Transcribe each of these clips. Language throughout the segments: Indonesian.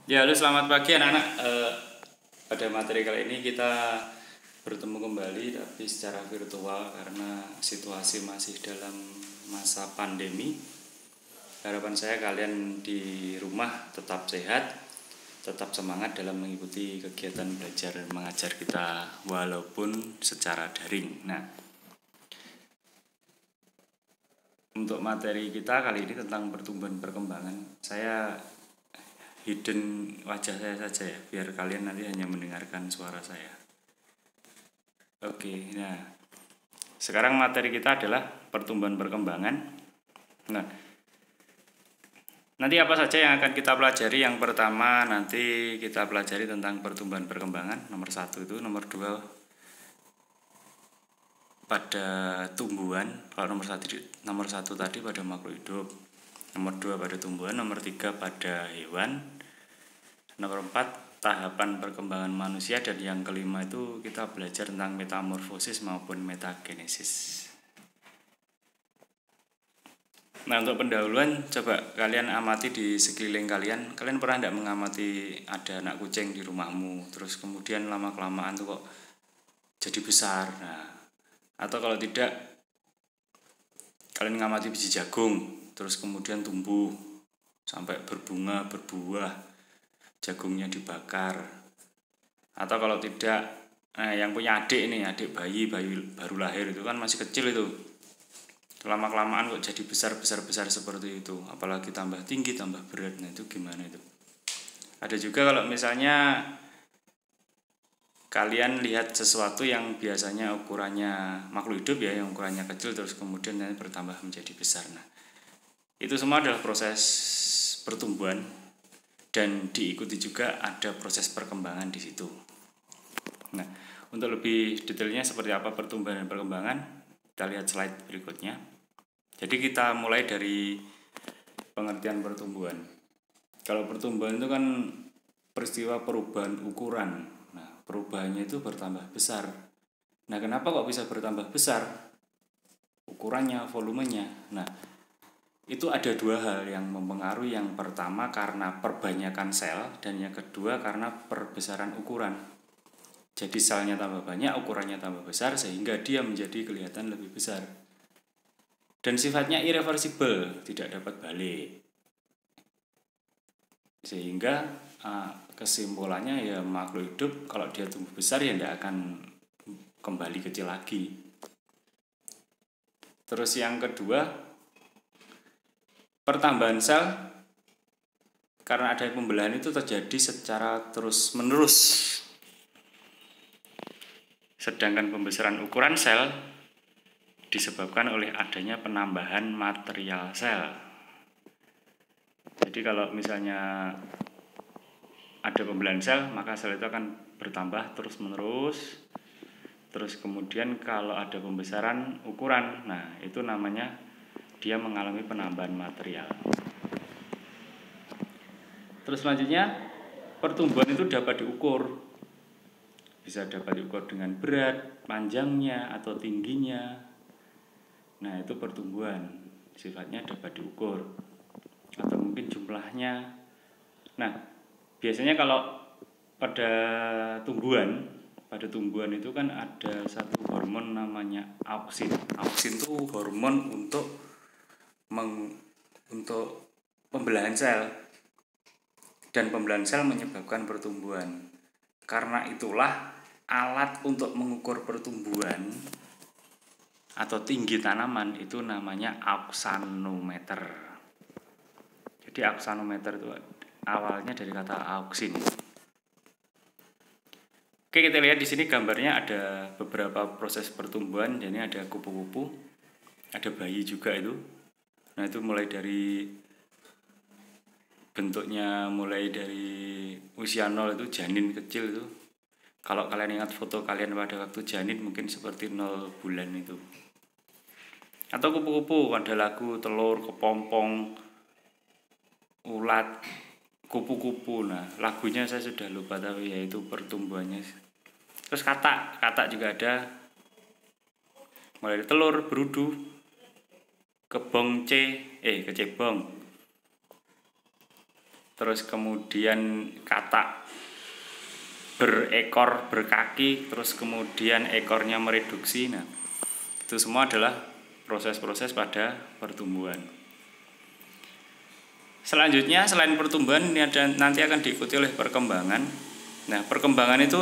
Ya, halo selamat pagi anak-anak. Pada materi kali ini kita bertemu kembali tapi secara virtual karena situasi masih dalam masa pandemi. Harapan saya kalian di rumah tetap sehat, tetap semangat dalam mengikuti kegiatan belajar dan mengajar kita walaupun secara daring. Nah, untuk materi kita kali ini tentang pertumbuhan perkembangan, saya hidden wajah saya saja ya, biar kalian nanti hanya mendengarkan suara saya. Oke, nah sekarang materi kita adalah pertumbuhan perkembangan. Nah, nanti apa saja yang akan kita pelajari? Yang pertama nanti kita pelajari tentang pertumbuhan perkembangan, nomor 1 itu, nomor 2 pada tumbuhan, kalau nomor satu tadi pada makhluk hidup, nomor 2 pada tumbuhan, nomor 3 pada hewan, nomor 4 tahapan perkembangan manusia, dan yang kelima itu kita belajar tentang metamorfosis maupun metagenesis. Nah, untuk pendahuluan coba kalian amati di sekeliling kalian. Kalian pernah tidak mengamati ada anak kucing di rumahmu, terus kemudian lama-kelamaan tuh kok jadi besar. Nah, atau kalau tidak kalian mengamati biji jagung, terus kemudian tumbuh sampai berbunga, berbuah, jagungnya dibakar. Atau kalau tidak, yang punya adik ini, adik bayi baru lahir itu kan masih kecil itu, lama-kelamaan kok jadi besar seperti itu, apalagi tambah tinggi, tambah berat. Nah, itu gimana itu? Ada juga kalau misalnya kalian lihat sesuatu yang biasanya ukurannya makhluk hidup ya, yang ukurannya kecil terus kemudian nanti bertambah menjadi besar. Nah, itu semua adalah proses pertumbuhan dan diikuti juga ada proses perkembangan di situ. Nah, untuk lebih detailnya seperti apa pertumbuhan dan perkembangan, kita lihat slide berikutnya. Jadi kita mulai dari pengertian pertumbuhan. Kalau pertumbuhan itu kan peristiwa perubahan ukuran. Nah, perubahannya itu bertambah besar. Nah, kenapa kok bisa bertambah besar? Ukurannya, volumenya. Nah, itu ada dua hal yang mempengaruhi. Yang pertama karena perbanyakan sel, dan yang kedua karena perbesaran ukuran. Jadi selnya tambah banyak, ukurannya tambah besar, sehingga dia menjadi kelihatan lebih besar. Dan sifatnya irreversible, tidak dapat balik. Sehingga kesimpulannya ya makhluk hidup kalau dia tumbuh besar ya tidak akan kembali kecil lagi. Terus yang kedua, pertambahan sel karena ada pembelahan itu terjadi secara terus menerus. Sedangkan pembesaran ukuran sel disebabkan oleh adanya penambahan material sel. Jadi kalau misalnya ada pembelahan sel, maka sel itu akan bertambah terus menerus. Terus kemudian kalau ada pembesaran ukuran, nah itu namanya dia mengalami penambahan material. Terus selanjutnya, pertumbuhan itu dapat diukur. Bisa dapat diukur dengan berat, panjangnya, atau tingginya. Nah, itu pertumbuhan. Sifatnya dapat diukur. Atau mungkin jumlahnya. Nah, biasanya kalau pada tumbuhan itu kan ada satu hormon namanya auksin. Auksin itu hormon untuk pembelahan sel, dan pembelahan sel menyebabkan pertumbuhan. Karena itulah alat untuk mengukur pertumbuhan atau tinggi tanaman itu namanya auksanometer. Jadi auksanometer itu awalnya dari kata auksin. Oke, kita lihat di sini gambarnya ada beberapa proses pertumbuhan. Jadi ada kupu-kupu, ada bayi juga itu. Nah, itu mulai dari bentuknya, mulai dari usia 0 itu janin kecil itu. Kalau kalian ingat foto kalian pada waktu janin mungkin seperti 0 bulan itu. Atau kupu-kupu, ada lagu telur, kepompong, ulat, kupu-kupu. Nah, lagunya saya sudah lupa tapi yaitu pertumbuhannya. Terus katak juga ada, mulai dari telur, berudu, kecebong. terus kemudian katak berekor berkaki, terus kemudian ekornya mereduksi. Nah, itu semua adalah proses-proses pada pertumbuhan. Selanjutnya selain pertumbuhan ini nanti akan diikuti oleh perkembangan. Nah, perkembangan itu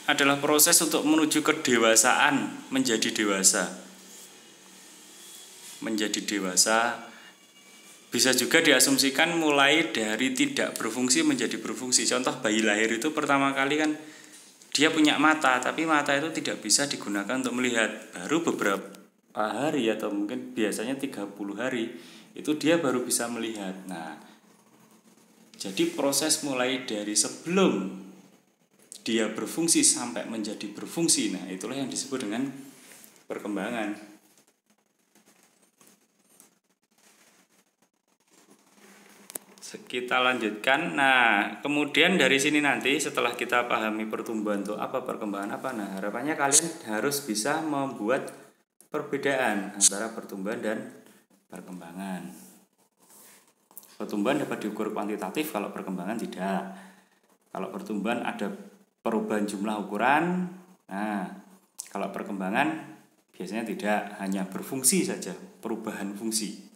adalah proses untuk menuju kedewasaan, menjadi dewasa. Menjadi dewasa bisa juga diasumsikan mulai dari tidak berfungsi menjadi berfungsi. Contoh bayi lahir itu pertama kali kan dia punya mata, tapi mata itu tidak bisa digunakan untuk melihat. Baru beberapa hari atau mungkin biasanya 30 hari itu dia baru bisa melihat. Nah, jadi proses mulai dari sebelum dia berfungsi sampai menjadi berfungsi, nah itulah yang disebut dengan perkembangan. Kita lanjutkan. Nah, kemudian dari sini nanti setelah kita pahami pertumbuhan itu apa, perkembangan apa, nah harapannya kalian harus bisa membuat perbedaan antara pertumbuhan dan perkembangan. Pertumbuhan dapat diukur kuantitatif, kalau perkembangan tidak. Kalau pertumbuhan ada perubahan jumlah ukuran, nah kalau perkembangan biasanya tidak, hanya berfungsi saja, perubahan fungsi.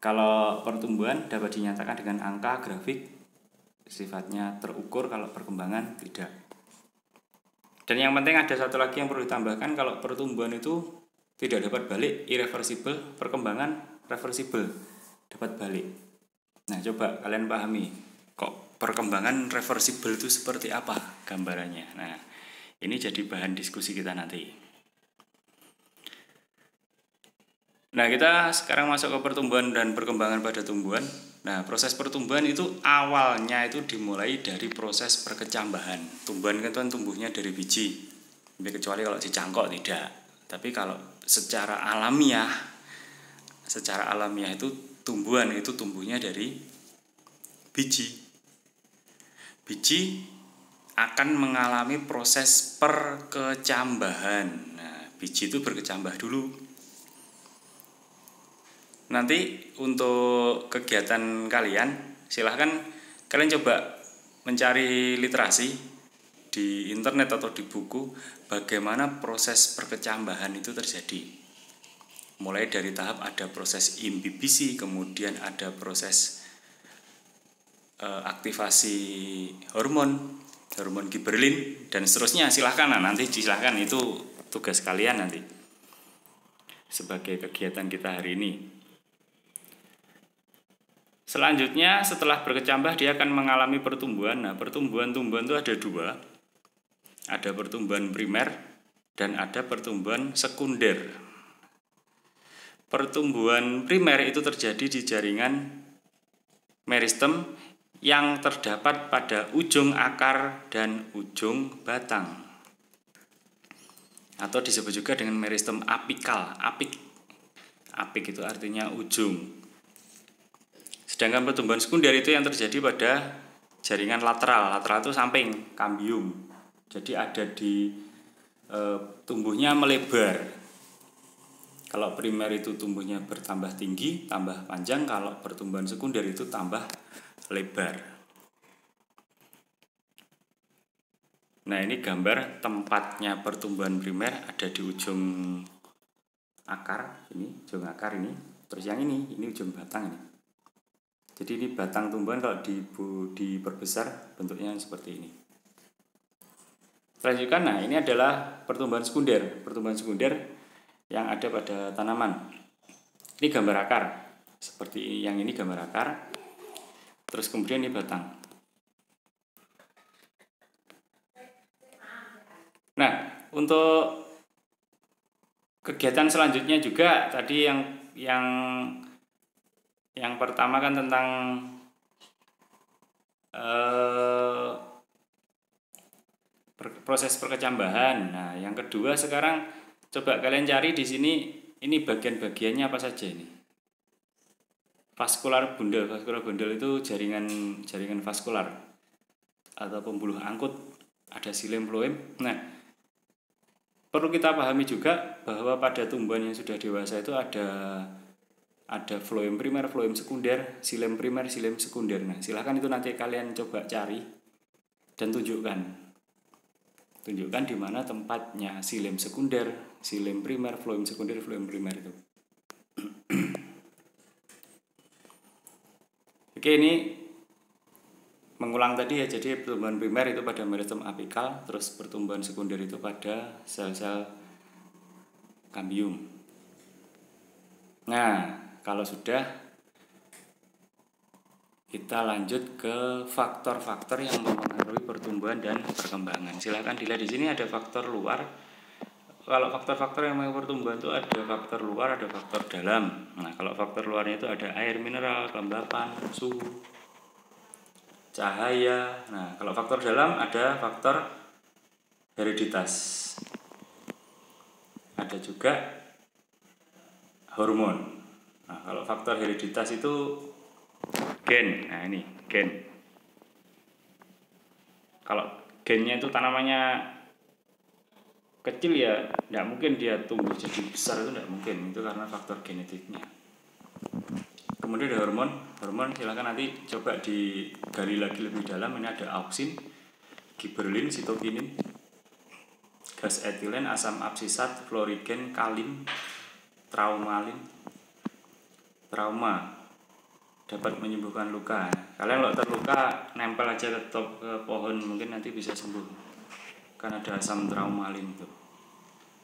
Kalau pertumbuhan dapat dinyatakan dengan angka grafik, sifatnya terukur, kalau perkembangan tidak. Dan yang penting ada satu lagi yang perlu ditambahkan, kalau pertumbuhan itu tidak dapat balik, irreversible, perkembangan reversible, dapat balik. Nah, coba kalian pahami, kok perkembangan reversible itu seperti apa gambarannya. Nah, ini jadi bahan diskusi kita nanti. Nah, kita sekarang masuk ke pertumbuhan dan perkembangan pada tumbuhan. Nah, proses pertumbuhan itu awalnya itu dimulai dari proses perkecambahan. Tumbuhan kan tumbuhnya dari biji, kecuali kalau dicangkok tidak. Tapi kalau secara alamiah itu tumbuhan itu tumbuhnya dari biji. Biji akan mengalami proses perkecambahan. Nah, biji itu berkecambah dulu. Nanti untuk kegiatan kalian, silahkan kalian coba mencari literasi di internet atau di buku bagaimana proses perkecambahan itu terjadi. Mulai dari tahap ada proses imbibisi, kemudian ada proses aktivasi hormon giberlin, dan seterusnya. Silahkan, nanti silahkan, itu tugas kalian nanti sebagai kegiatan kita hari ini. Selanjutnya setelah berkecambah dia akan mengalami pertumbuhan. Nah, pertumbuhan-tumbuhan itu ada dua. Ada pertumbuhan primer dan ada pertumbuhan sekunder. Pertumbuhan primer itu terjadi di jaringan meristem yang terdapat pada ujung akar dan ujung batang. Atau disebut juga dengan meristem apikal. Apik itu artinya ujung. Sedangkan pertumbuhan sekunder itu yang terjadi pada jaringan lateral. Lateral itu samping, kambium. Jadi ada di tumbuhnya melebar. Kalau primer itu tumbuhnya bertambah tinggi, tambah panjang. Kalau pertumbuhan sekunder itu tambah lebar. Nah, ini gambar tempatnya pertumbuhan primer ada di ujung akar. Ini ujung akar ini. Terus yang ini ujung batang ini. Jadi ini batang tumbuhan, kalau diperbesar bentuknya seperti ini. Selanjutnya, nah ini adalah pertumbuhan sekunder. Pertumbuhan sekunder yang ada pada tanaman. Ini gambar akar. Seperti yang ini gambar akar. Terus kemudian ini batang. Nah, untuk kegiatan selanjutnya juga tadi yang pertama kan tentang proses perkecambahan. Nah, yang kedua sekarang coba kalian cari di sini, ini bagian-bagiannya apa saja ini. Vaskular bundle itu jaringan vaskular atau pembuluh angkut, ada xilem phloem. Nah, perlu kita pahami juga bahwa pada tumbuhan yang sudah dewasa itu ada ada floem primer, floem sekunder, xilem primer, xilem sekunder. Nah, silahkan itu nanti kalian coba cari dan tunjukkan di mana tempatnya xilem sekunder, xilem primer, floem sekunder, floem primer itu. Oke, ini mengulang tadi ya, jadi pertumbuhan primer itu pada meristem apikal, terus pertumbuhan sekunder itu pada sel-sel kambium. Nah, kalau sudah, kita lanjut ke faktor-faktor yang mempengaruhi pertumbuhan dan perkembangan. Silahkan dilihat di sini ada faktor luar. Kalau faktor-faktor yang mempengaruhi pertumbuhan itu ada faktor luar, ada faktor dalam. Nah, kalau faktor luarnya itu ada air mineral, kelembapan, suhu, cahaya. Nah, kalau faktor dalam ada faktor hereditas. Ada juga hormon. Nah, kalau faktor hereditas itu gen. Nah, ini gen. Kalau gennya itu tanamannya kecil ya tidak mungkin dia tumbuh jadi besar, itu tidak mungkin, itu karena faktor genetiknya. Kemudian ada hormon silahkan nanti coba digali lagi lebih dalam. Ini ada auksin, giberelin, sitokinin, gas etilen, asam absisat, florigen, kalin, traumalin. Trauma dapat menyembuhkan luka. Kalian kalau terluka nempel aja ke pohon, mungkin nanti bisa sembuh. Kan ada asam traumalin itu.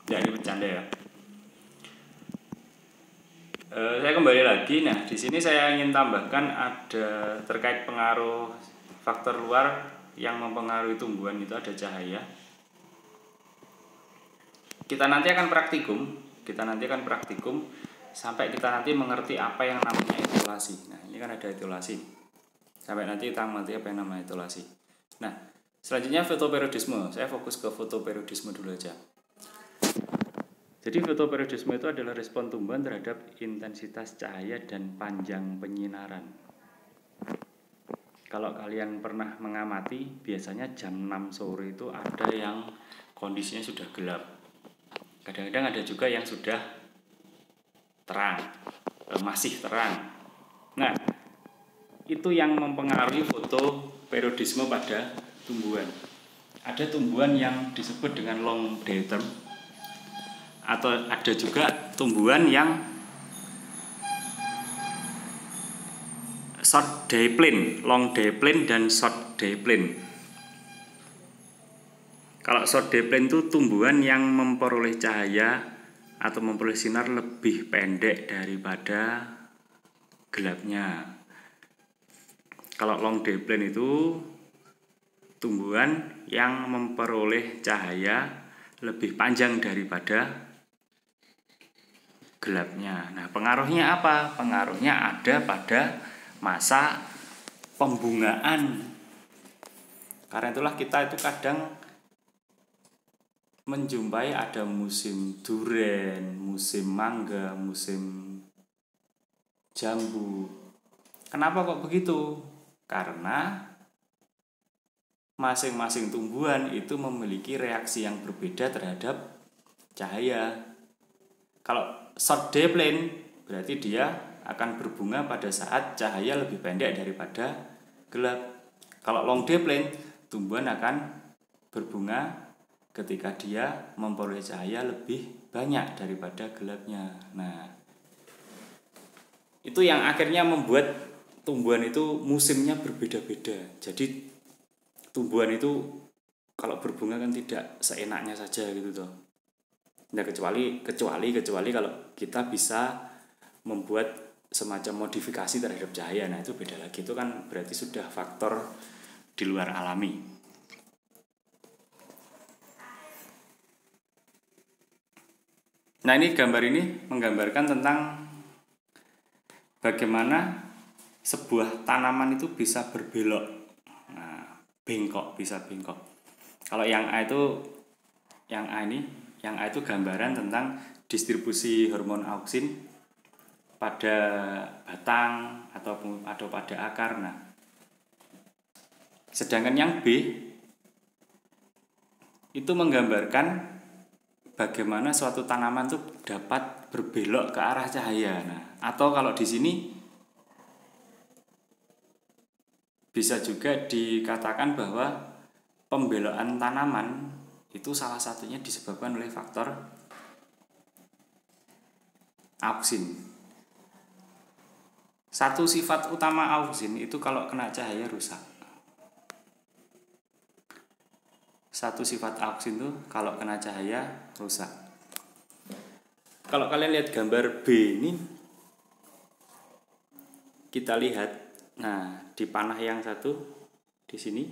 Ya, ini bercanda ya. Saya kembali lagi. Nah, di sini saya ingin tambahkan ada terkait pengaruh faktor luar yang mempengaruhi tumbuhan, itu ada cahaya. Kita nanti akan praktikum sampai kita nanti mengerti apa yang namanya etulasi. Nah, ini kan ada etulasi. Sampai nanti kita mengerti apa yang namanya etulasi. Nah, selanjutnya fotoperiodisme. Saya fokus ke fotoperiodisme dulu aja. Jadi fotoperiodisme itu adalah respon tumbuhan terhadap intensitas cahaya dan panjang penyinaran. Kalau kalian pernah mengamati, biasanya jam 6 sore itu ada yang kondisinya sudah gelap. Kadang-kadang ada juga yang sudah terang, masih terang. Nah, itu yang mempengaruhi fotoperiodisme pada tumbuhan. Ada tumbuhan yang disebut dengan long day term, atau ada juga tumbuhan yang short day plane, long day plane dan short day plane. Kalau short day plane itu tumbuhan yang memperoleh cahaya atau memperoleh sinar lebih pendek daripada gelapnya. Kalau long day plane itu tumbuhan yang memperoleh cahaya lebih panjang daripada gelapnya. Nah, pengaruhnya apa? Pengaruhnya ada pada masa pembungaan. Karena itulah kita itu kadang menjumpai ada musim duren, musim mangga, musim jambu. Kenapa kok begitu? Karena masing-masing tumbuhan itu memiliki reaksi yang berbeda terhadap cahaya. Kalau short day plane berarti dia akan berbunga pada saat cahaya lebih pendek daripada gelap. Kalau long day plane, tumbuhan akan berbunga ketika dia memperoleh cahaya lebih banyak daripada gelapnya. Nah, itu yang akhirnya membuat tumbuhan itu musimnya berbeda-beda. Jadi tumbuhan itu kalau berbunga kan tidak seenaknya saja gitu toh. Nah, kecuali kalau kita bisa membuat semacam modifikasi terhadap cahaya. Nah, itu beda lagi. Itu kan berarti sudah faktor di luar alami. Nah, ini gambar ini menggambarkan tentang bagaimana sebuah tanaman itu bisa berbelok. Nah, bisa bengkok. Kalau yang A itu gambaran tentang distribusi hormon auksin pada batang atau pada akar. Nah, sedangkan yang B itu menggambarkan bagaimana suatu tanaman itu dapat berbelok ke arah cahaya. Nah, atau kalau di sini bisa juga dikatakan bahwa pembelokan tanaman itu salah satunya disebabkan oleh faktor auksin. Satu sifat utama auksin itu kalau kena cahaya rusak. Satu sifat auksin itu kalau kena cahaya rusak. Kalau kalian lihat gambar B ini, kita lihat, nah di panah yang satu di sini,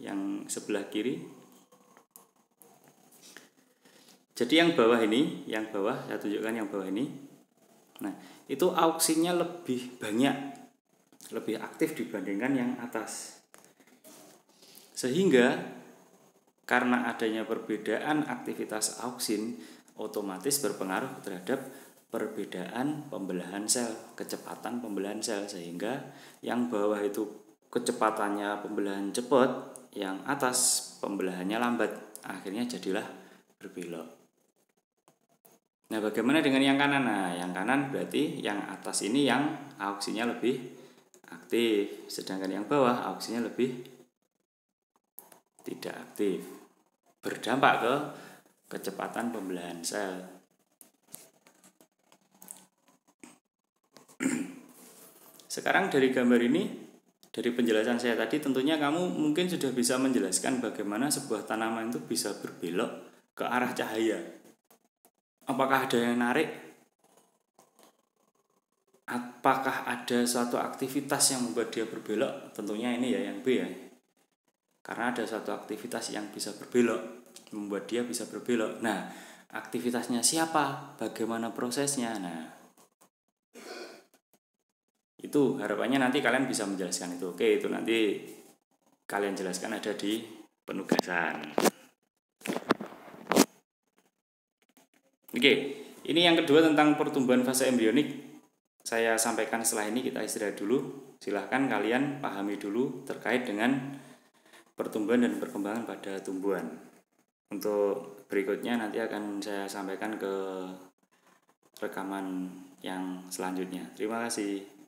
yang sebelah kiri. Jadi yang bawah ini, yang bawah saya tunjukkan yang bawah ini. Nah itu auksinnya lebih banyak, lebih aktif dibandingkan yang atas. Sehingga karena adanya perbedaan aktivitas auksin, otomatis berpengaruh terhadap perbedaan pembelahan sel, kecepatan pembelahan sel, sehingga yang bawah itu kecepatannya pembelahan cepat, yang atas pembelahannya lambat, akhirnya jadilah berbelok. Nah, bagaimana dengan yang kanan? Nah, yang kanan berarti yang atas ini yang auksinnya lebih aktif, sedangkan yang bawah auksinnya lebih tidak aktif. Berdampak ke kecepatan pembelahan sel. Sekarang dari gambar ini, dari penjelasan saya tadi, tentunya kamu mungkin sudah bisa menjelaskan bagaimana sebuah tanaman itu bisa berbelok ke arah cahaya. Apakah ada yang narik? Apakah ada suatu aktivitas yang membuat dia berbelok? Tentunya ini ya yang B ya. Karena ada suatu aktivitas yang bisa berbelok, membuat dia bisa berbelok. Nah, aktivitasnya siapa? Bagaimana prosesnya? Nah, itu harapannya nanti kalian bisa menjelaskan itu. Oke, itu nanti kalian jelaskan ada di penugasan. Oke, ini yang kedua tentang pertumbuhan fase embrionik. Saya sampaikan setelah ini, kita istirahat dulu. Silahkan kalian pahami dulu terkait dengan pertumbuhan dan perkembangan pada tumbuhan. Untuk berikutnya nanti akan saya sampaikan ke rekaman yang selanjutnya. Terima kasih.